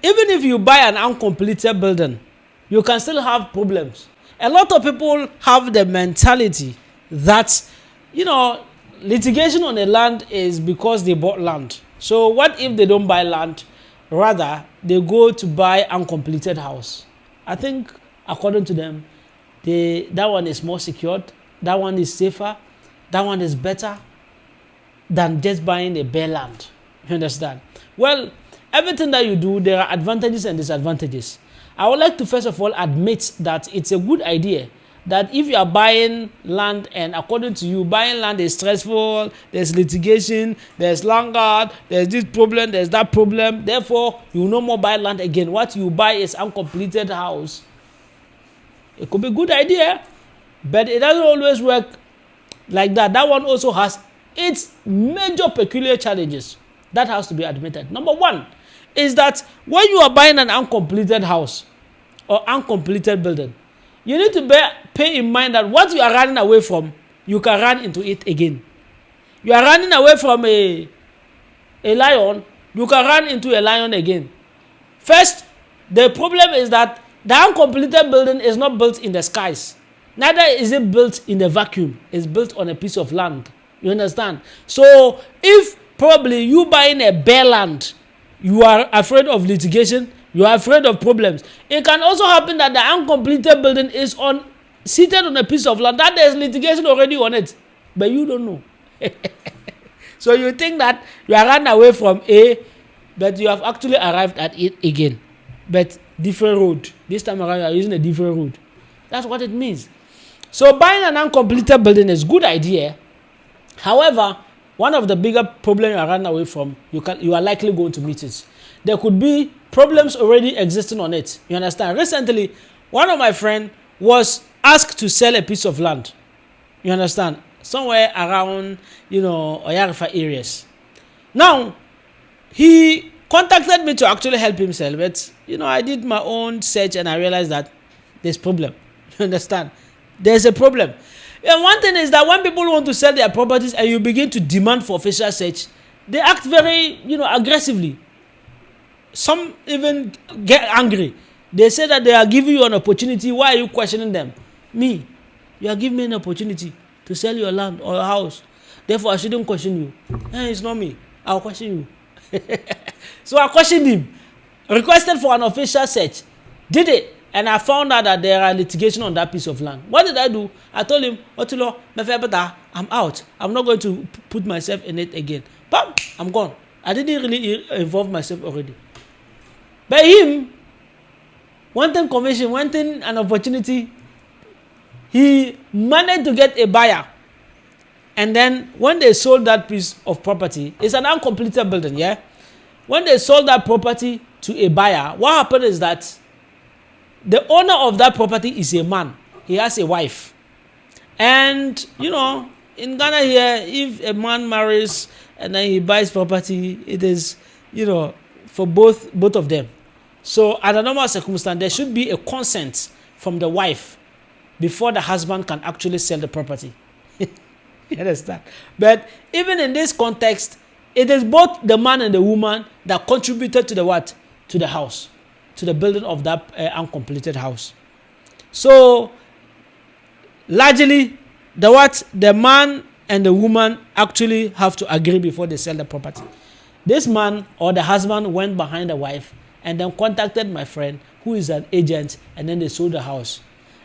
Even if you buy an uncompleted building, you can still have problems. A lot of people have the mentality that, litigation on a land is because they bought land. So what if they don't buy land? Rather, they go to buy uncompleted house. I think, according to them, that one is more secured, that one is safer, that one is better than just buying a bare land. You understand? Well, everything that you do, there are advantages and disadvantages. I would like to first of all admit that it's a good idea that if you are buying land and according to you, buying land is stressful, there's litigation, there's land guard, there's this problem, there's that problem, therefore you will no more buy land again. What you buy is uncompleted house. It could be a good idea, but it doesn't always work like that. That one also has its major peculiar challenges. That has to be admitted. Number one is that when you are buying an uncompleted house or uncompleted building, you need to pay in mind that what you are running away from, you can run into it again. You are running away from a lion, you can run into a lion again. First, the problem is that the uncompleted building is not built in the skies. Neither is it built in a vacuum. It's built on a piece of land. You understand? So, if probably you buying a bare land, you are afraid of litigation, you are afraid of problems. It can also happen that the uncompleted building is seated on a piece of land that there is litigation already on it, but you don't know. So you think that you are running away from A, but you have actually arrived at it again, but different road. This time around you are using a different road. That's what it means. So buying an uncompleted building is a good idea. However, one of the bigger problems you are running away from, you are likely going to meet it. There could be problems already existing on it. You understand? Recently, one of my friends was asked to sell a piece of land. You understand? Somewhere around, Oyarifa areas. Now, he contacted me to actually help him sell, but, I did my own search and I realized that there's problem. You understand? There's a problem. And one thing is that when people want to sell their properties and you begin to demand for official search, they act very, aggressively. Some even get angry. They say that they are giving you an opportunity. Why are you questioning them? Me, you are giving me an opportunity to sell your land or your house. Therefore, I shouldn't question you. It's not me. I'll question you. So I questioned him. Requested for an official search. Did it. And I found out that there are litigation on that piece of land. What did I do? I told him, Otulo, I'm out. I'm not going to put myself in it again. But I'm gone. I didn't really involve myself already. But him, wanting commission, wanting an opportunity, he managed to get a buyer. And then when they sold that piece of property, it's an uncompleted building, yeah? When they sold that property to a buyer, what happened is that the owner of that property is a man. He has a wife. And, in Ghana here, if a man marries and then he buys property, it is, for both of them. So, under normal circumstance, there should be a consent from the wife before the husband can actually sell the property. You understand? But even in this context, it is both the man and the woman that contributed to the house. To the building of that uncompleted house. So, largely, the man and the woman actually have to agree before they sell the property. This man or the husband went behind the wife and then contacted my friend who is an agent, and then they sold the house.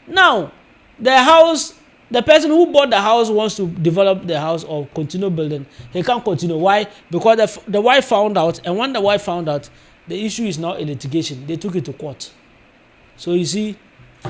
Now, the person who bought the house wants to develop the house or continue building. He can't continue. Why? Because the wife found out, and when the wife found out, the issue is now a litigation. They took it to court. So you see,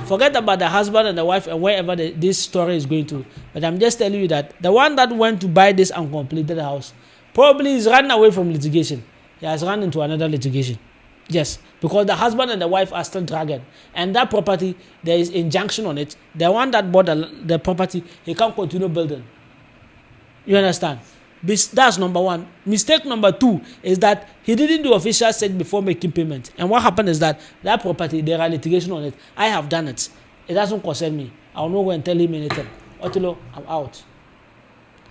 forget about the husband and the wife and wherever this story is going to. But I'm just telling you that the one that went to buy this uncompleted house probably is running away from litigation. He has run into another litigation. Yes, because the husband and the wife are still dragging. And that property, there is injunction on it. The one that bought the property, he can't continue building. You understand? That's number one. Mistake number two is that he didn't do official search before making payment. And what happened is that property, there are litigation on it. I have done it. It doesn't concern me. I will not go and tell him anything. Otilo, I'm out.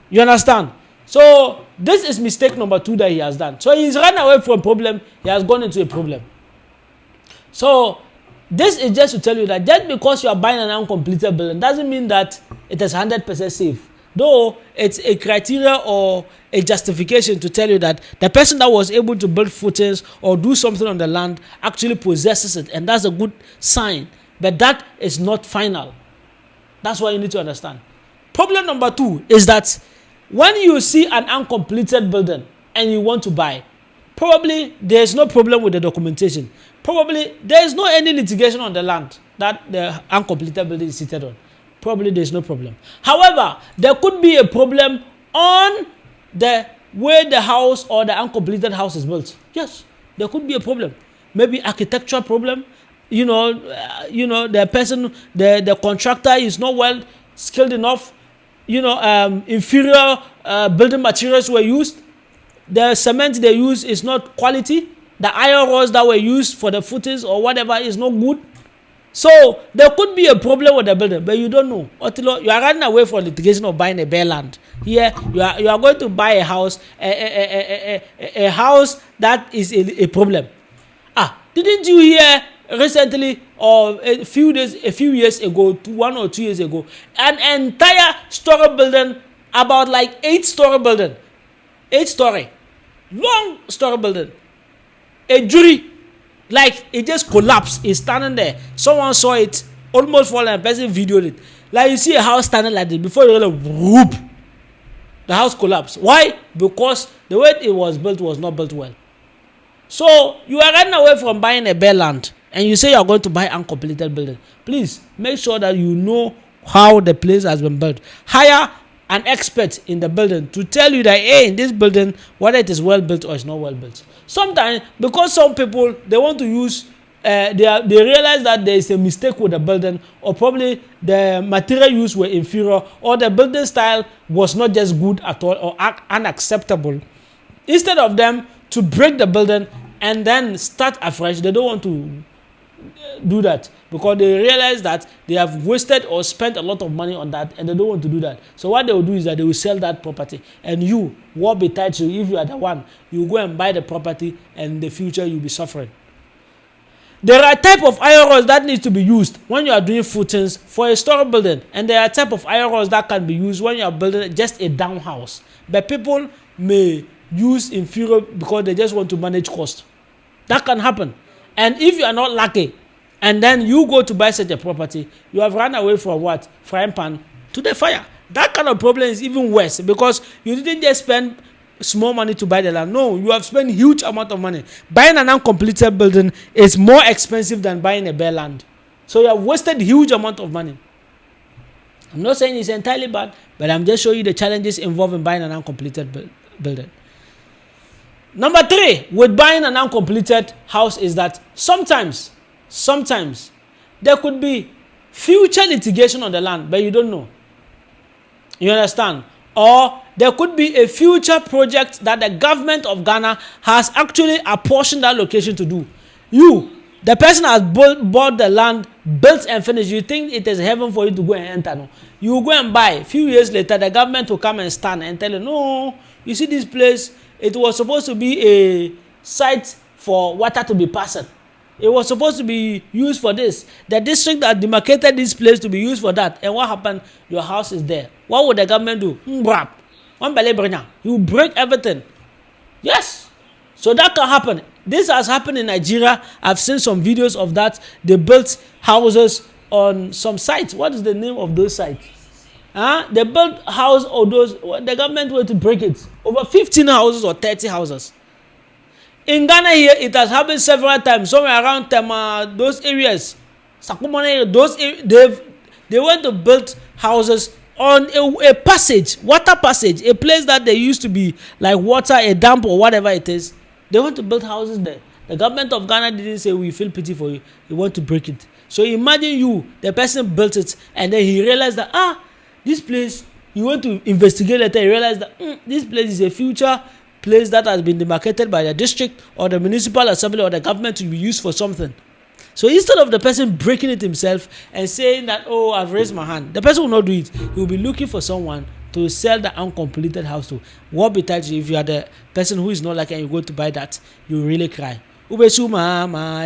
You understand? So this is mistake number two that he has done. So he's run away from problem. He has gone into a problem. So this is just to tell you that just because you are buying an uncompleted building doesn't mean that it is 100% safe. Though it's a criteria or a justification to tell you that the person that was able to build footings or do something on the land actually possesses it, and that's a good sign. But that is not final. That's what you need to understand. Problem number 2 is that when you see an uncompleted building and you want to buy, probably there's no problem with the documentation. Probably there is no any litigation on the land that the uncompleted building is seated on. Probably there's no problem. However, there could be a problem on the way the house or the uncompleted house is built. Yes, there could be a problem. Maybe architectural problem. The person, the contractor is not well skilled enough. Inferior building materials were used. The cement they use is not quality. The iron rods that were used for the footings or whatever is not good. So there could be a problem with the building, but you don't know. You are running away from litigation of buying a bare land. Here you are going to buy a house, a house that is a problem. Didn't you hear recently or a few years ago, 1 or 2 years ago, an entire story building, about like 8-story building, 8-story, long story building, a jury, like it just collapsed. It's standing there. Someone saw it, almost fall, and person videoed it. Like you see a house standing like this, before you whoop, the house collapsed. Why? Because the way it was built was not built well. So you are running away from buying a bare land, and you say you are going to buy uncompleted building. Please make sure that you know how the place has been built. Hire an expert in the building to tell you that, hey, in this building, whether it is well built or it's not well built. Sometimes, because some people, they want to use, they realize that there is a mistake with the building, or probably the material used were inferior, or the building style was not just good at all or unacceptable. Instead of them to break the building and then start afresh, they don't want to do that, because they realize that they have wasted or spent a lot of money on that, and they don't want to do that. So what they will do is that they will sell that property, and you, what be tied to you, if you are the one, you go and buy the property, and in the future you'll be suffering. There are type of iron rods that need to be used when you are doing footings for a story building, and there are type of iron rods that can be used when you are building just a down house. But people may use inferior because they just want to manage cost. That can happen. And if you are not lucky, and then you go to buy such a property, you have run away from what? Frying pan to the fire. That kind of problem is even worse, because you didn't just spend small money to buy the land. No, you have spent huge amount of money. Buying an uncompleted building is more expensive than buying a bare land. So you have wasted huge amount of money. I'm not saying it's entirely bad, but I'm just showing you the challenges involved in buying an uncompleted building. Number 3, with buying an uncompleted house is that sometimes there could be future litigation on the land, but you don't know. You understand? Or there could be a future project that the government of Ghana has actually apportioned that location to do. You, the person has bought the land, built and finished. You think it is heaven for you to go and enter. No. You go and buy. A few years later, the government will come and stand and tell you, no, you see this place, it was supposed to be a site for water to be passing. It was supposed to be used for this. The district that demarcated this place to be used for that. And what happened? Your house is there. What would the government do? You break everything. Yes. So that can happen. This has happened in Nigeria. I've seen some videos of that. They built houses on some sites. What is the name of those sites? They built house or those. The government went to break it. Over 15 houses or 30 houses. In Ghana here, it has happened several times. Somewhere around Tema, those areas, Sakumane, they went to build houses on a passage, water passage, a place that they used to be like water, a dam or whatever it is. They want to build houses there. The government of Ghana didn't say, we feel pity for you. They want to break it. So imagine you, the person built it, and then he realized that, this place, you want to investigate later, he realized that this place is a future place that has been demarcated by the district or the municipal assembly or the government to be used for something. So instead of the person breaking it himself and saying that, I've raised my hand, the person will not do it. He will be looking for someone to sell the uncompleted house to. What besides, if you are the person who is not like and you go to buy that, you really cry. Ubesu mama,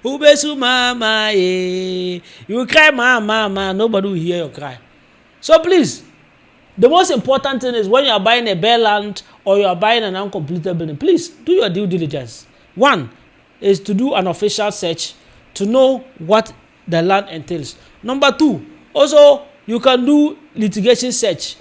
Ubesu mama, you cry, mama, nobody will hear your cry. So please, the most important thing is when you are buying a bare land or you are buying an uncompleted building, please do your due diligence. One is to do an official search to know what the land entails. Number two, also you can do litigation search.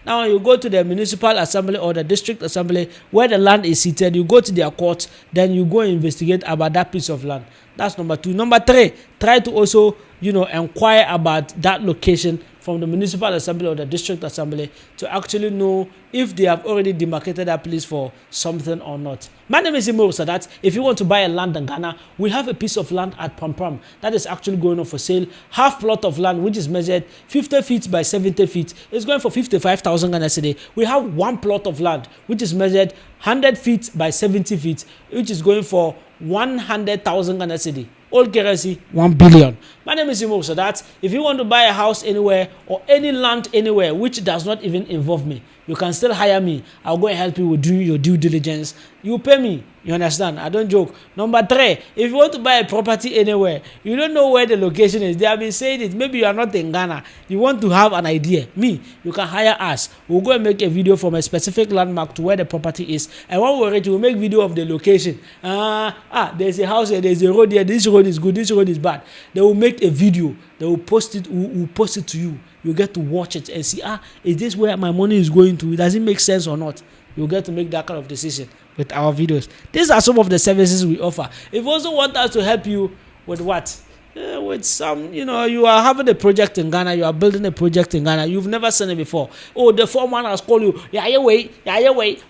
Now you go to the municipal assembly or the district assembly where the land is seated, you go to their court, then you go and investigate about that piece of land. That's number two. Number three, try to also, inquire about that location from the municipal assembly or the district assembly to actually know if they have already demarcated that place for something or not. My name is Imo Sadat. If you want to buy a land in Ghana, we have a piece of land at Prampram that is actually going on for sale. Half plot of land which is measured 50 feet by 70 feet is going for 55,000 Ghana cedi. We have one plot of land which is measured 100 feet by 70 feet which is going for 100,000 Ghana cedi. Old currency 1 billion. My name is Imo Sadat. If you want to buy a house anywhere or any land anywhere which does not even involve me, you can still hire me. I'll go and help you with doing your due diligence. You pay me. You understand? I don't joke. Number three, if you want to buy a property anywhere, you don't know where the location is. They have been saying it. Maybe you are not in Ghana. You want to have an idea. Me, you can hire us. We'll go and make a video from a specific landmark to where the property is. And when we're ready, we'll make video of the location. There's a house here, there's a road here, this road is good, this road is bad. They will make a video. They will post it. We'll post it to you. You get to watch it and see, is this where my money is going to? Does it make sense or not? You'll get to make that kind of decision with our videos. These are some of the services we offer. If you also want us to help you with what? With some, you are having a project in Ghana, you are building a project in Ghana, you've never seen it before. Oh, the foreman has called you, wait,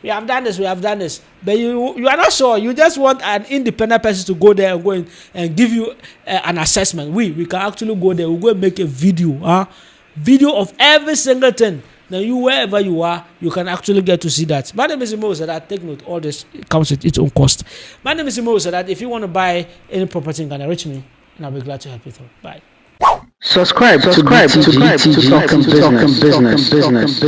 we have done this. But you are not sure, you just want an independent person to go there and go and give you an assessment. We can actually go there, we'll go and make a video of every single thing. Now wherever you are, you can actually get to see that. My name is Imo Sadat. Take note, all this comes with its own cost. My name is Imo Sadat. If you want to buy any property in Ghana, reach me and I'll be glad to help you through. Bye. Subscribe to BTG Talking Business.